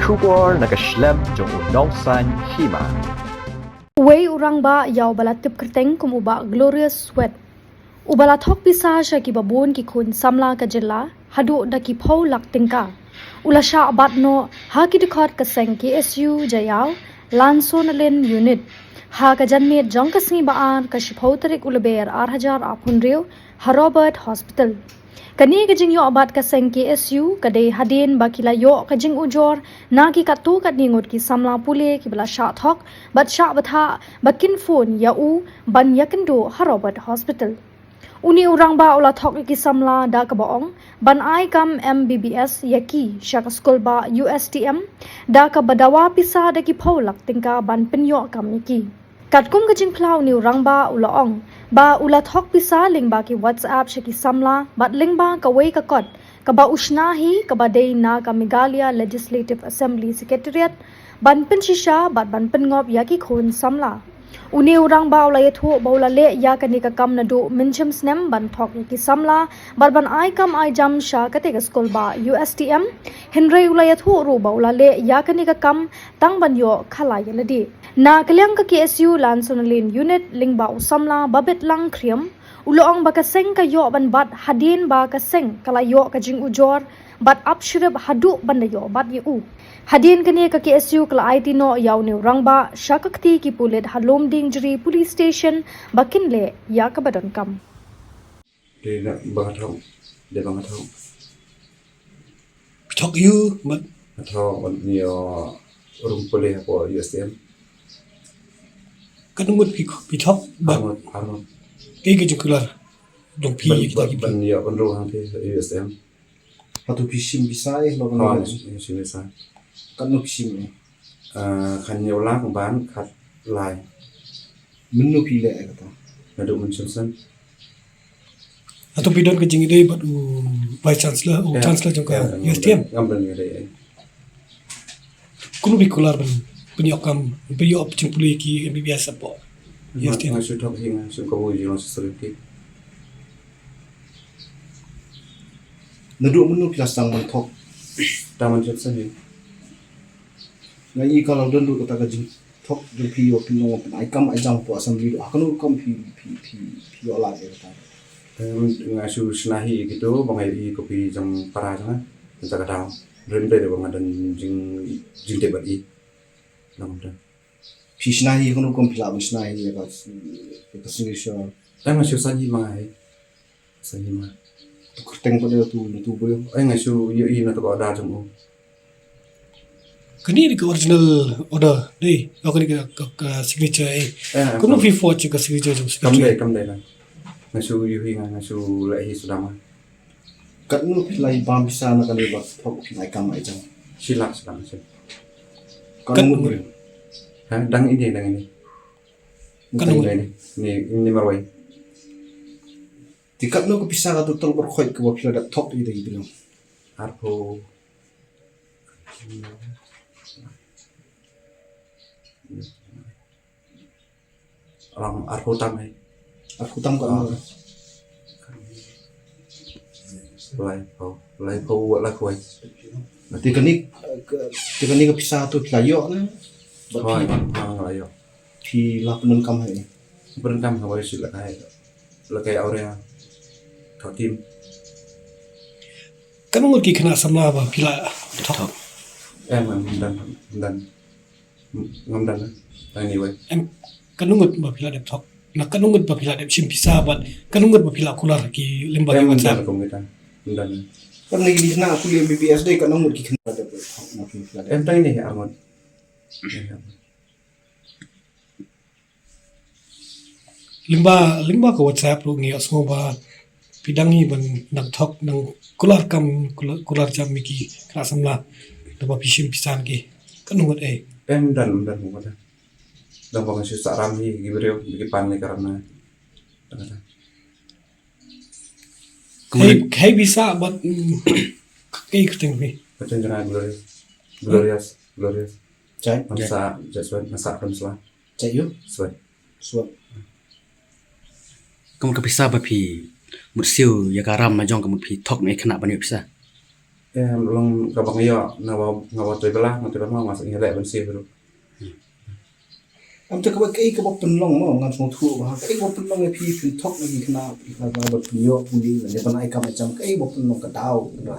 Shubor nakaslem jong unausan hima. Way urang ba yaw bala tip kerteng kum uba glorious sweat. Ubala thok pisa sya ki babun ki khun samla ka jilla hadu da ki phau lak tingka. Ula sha bat no ha ki dikhot ka seng ki SU jayaw lanson len unit. Ha ka janmet jong ka sni baan ka shiphau tarik ulaber 8000 apun rew ha Robert Hospital. Kani kajing yo abat ka seng ki SU kadai hadin bakila yo kajing ujor na ki katu kat ningut ki samla pule ki bala sha thok bat sha batha bakin phone ya u ban yakendo ha Robert Hospital. Uni urang ba ula thok ki samla da ka baong ban ai kam MBBS yaki sha ka skol ba USTM da ka badawa pisa da ki pholak tingka ban penyo kam niki. Katkum kajing plau ni urang ba ula ong ba ula thok pisa ling ba ki WhatsApp shaki samla bat ling ba ka wei ka kot ka ba usna hi ka ba dei na ka Meghalaya Legislative Assembly Secretariat ban pen shisha bat ban pen ngop ya ki khun samla uni urang ba ula yethu ba ula le ya ka ni ka kam na do mincham snem ban thok ya ki samla bat ban ai kam ai jam sha ka te ka skol ba USTM henry ula yethu ru ba ula le ya ka ni ka kam tang ban yo khala ya ladi na kaliang ka KSU Lansonalin unit lingba usamla babet lang kriam uloong ba kaseng ka yo ban bat hadin ba kaseng kala yo ka jing ujor bat upshirib hadu ban yo bat yu hadin kani ka KSU kala IT no yaw ni rangba shakakti ki pulet halom dingjri police station bakin le ya ka badon kam de bangatau Talk you, but atau ni rumpole ko USM kanungut pitok, but armut kaya jukular dong pi kita ban ya banru hang te USM Patu pisim bisai lo kawan kan sini sa kan no pisim ni kan ya ulang ban khat lai menu pile kata nadu mention atau pidon kejing ide but vice chancellor chancellor jongka USTM ngamban ni dai kunu bikular ban penyokam penyok cimpuli ki MBBS support USTM ngasu thok hinga su ko ji no security nadu menu pilasang mentok taman Johnson ni ngai kalau dulu kata gajing tok du pi yo pino pen ai kam ai jang po assembly do akanu kam pi ola kata ngasu snahi gitu bangai kopi jam para sana jaga tahu rende de bangadan jing debat i namda pi snahi akanu kam pila bu snahi ya ka singi sho ngasu sanji mai sanji mai kerteng pada tu boyo ngasu i na to ada jam kani ni original order dei aku ni ka signature kunu fi for ka signature jong kam dai kan ngasu yuhi ngasu lahi sudama kan no pilai bam bisa na kali ba tok pilai kam ai jang silak sedang sih kan no dang ini Kan ini marwai tikat no ko pisa ka total berkhoi ke pila da tok ide bilang arpo orang arpo tamai aku tam kan lai pau la koi nanti kani ka pisa tu layo na koi layo pi la penun kam hai berendam kawai sila kai aurea kau tim kanungut ki kena samla ba pila tok dan ngamdan anyway kanungut ba pila de tok na kanungut ba pila de sim pisa bat kanungut ba pila kular ki lemba ki WhatsApp dan kan lagi di sana aku lihat BBS deh kan nomor kikin ada makin flat tadi nih Armon limba ko WhatsApp ru ngi asmo ba pidangi ban nang thok nang kular kular jam miki kena samla da ba pisim pisan ki kanungut dan mungkin dan bangun sih sarami gibril bikin panik karena Hey bisa but kayak kerting ni macam jangan glorious cai masa jaswan masa ramslah cai yo swat suap kamu kepisa bapi mursiu ya karam majong kamu pi tok ni kena banyak pisa long kabang iyo ngawa toy bala nanti lama masuk ngelek bensi baru. am te ka ba kai ka ba penlong mo ngan song thu ba kai ba penlong e phi phin thok lagi kena ba pinyo puli ne ban ai kam macam kai ba penlong ka dau ra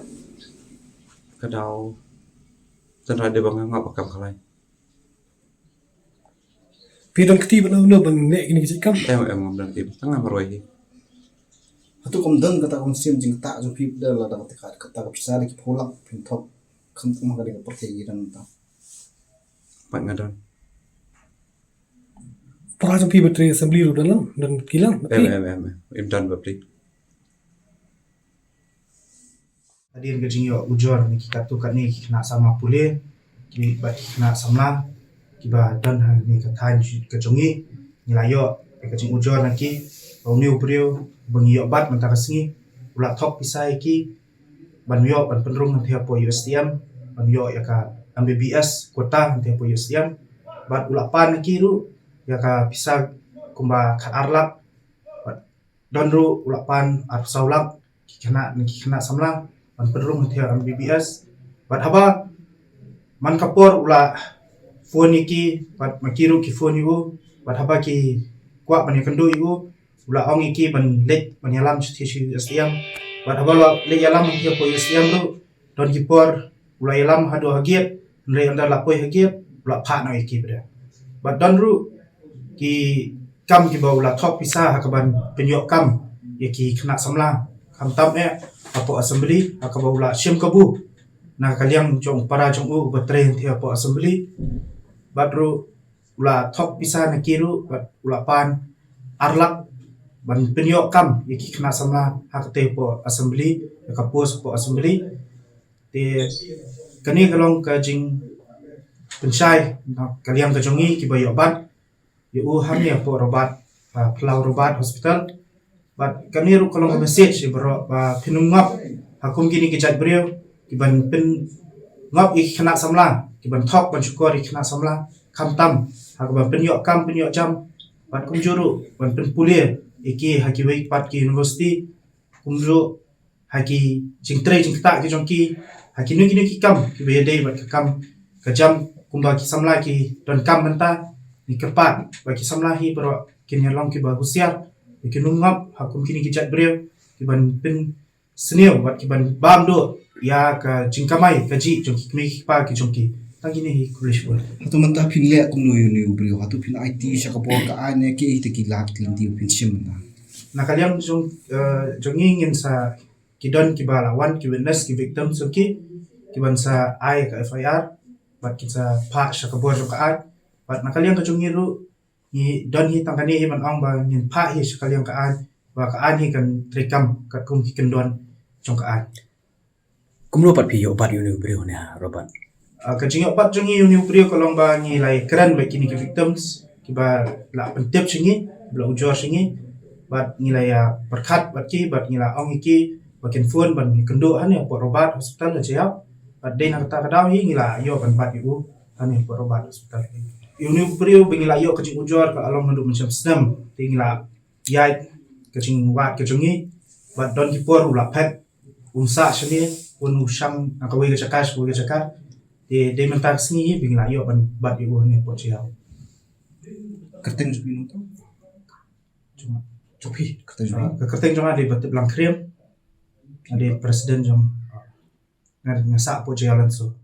Kadau tanra de bang ngap kam kalai. Pidang keti bana no ban ne kini kam Em ngam dan tip tengah marwai. atu kom dan kata kom sim jing ta jo phi da la da kata ka pisa ki pholak phin thok kham ma ka de ka perti ran ta Pak ngadan. para jam pi betre assembly ru dalam dan kilang Em dan bapri. Hadir ke jingyo ujor ni kita tu kan ni kena sama pulih ki ba kena samla ki ba dan han ni ka than ke jongi ni layo ke jing ujor naki au ni uprio bangi yo bat manta kasngi ula thok pisai ki ban yo ban penrung nanti apo USTM ban yo ya ka MBBS kota nanti apo USTM bat ula pan ki ru ya ka pisa kumba khat arlak don ru ula pan ar saulak ki kena samla man penrung nanti MBBS bat haba man kapor ula phone iki bat makiru ki phone iu bat haba ki kwa ban kendu iu ula ong iki ban lek ban yalam chi STM bat haba le yalam ki po STM lu don ki por ula yalam hado hagiet le anda lapoi hagiet ula pha no iki bra bat don ru ki kam ki ba ula thok pisa hakaban penyok kam yaki kena samla kam tam apo assembly akaba ula shim kabu na kaliang jong para jong u batrain ti apo assembly badru ula thok pisa na kiru bat ula pan arlak ban penyok kam yaki kena samla hakte po assembly yakapos po assembly te kani kalong ka jing pensyai na kaliang ka jongi ki bayo bat yu hamni apo robat Pulau Robat Hospital but kami ru kalau message bro pinungap hakum gini kijat beliau kiban pin ngap ik kena samla kiban thok ban syukur ik kena samla kam tam hakuban penyok kam penyok jam bat kumjuru ban pin pulia iki haki wei pat ki university kumjuru haki jingtre jingta ki jongki haki nu gini ki kam ki bede bat kam ka jam kumba ki samla ki don kam benta ni kepat bagi samla hi bro kini long ki ba husiar ikinungap hakum kini kijat beliau kiban pin senil buat kiban bam do ya ka jingkamai kaji jongki kmi pa ki jongki tangini hi kulish bol atu manta phin le kum no yu brio atu phin IT saka po ka ane ke ite ki lat klin ti phin sim na na kalian jongi ngin sa kidon ki balawan ki witness ki victim so kiban sa ai ka FIR bat kita pa saka bo ka at bat na kalian ka jongi ru ni don hi tangkani hi man ong ba ngin pa hi sekalian ka an ba ka an hi kan trekam ka kum ki kendon jong ka an kumlo pat pi yo pat yu ni brio ne robat ka jing pat jongi uni uprio kolong ba ngi lai kran ba kini ki victims ki ba la pentep singi bla ujor singi bat ngi lai ya berkat bat ki bat ngi la ong iki bakin phone ban ni kendo an ya po Robat Hospital la jaya bat de na kata kadaw hi ngi la yo ban bat yu an ya po Robat Hospital uni uprio bingila yo ka jing ujor ka along ndu macam senam tingla yai ka jing wat ka jongi bat don ki por ula pet unsa shani un usham akawe ka chakash wo ka chakar de mentak singi bingila yo ban bat yu ne po chia kerteng ju pin to cuma copi kerteng ju ka kerteng cuma de bat blang krem ade presiden jom ngar ngasa po chia lanso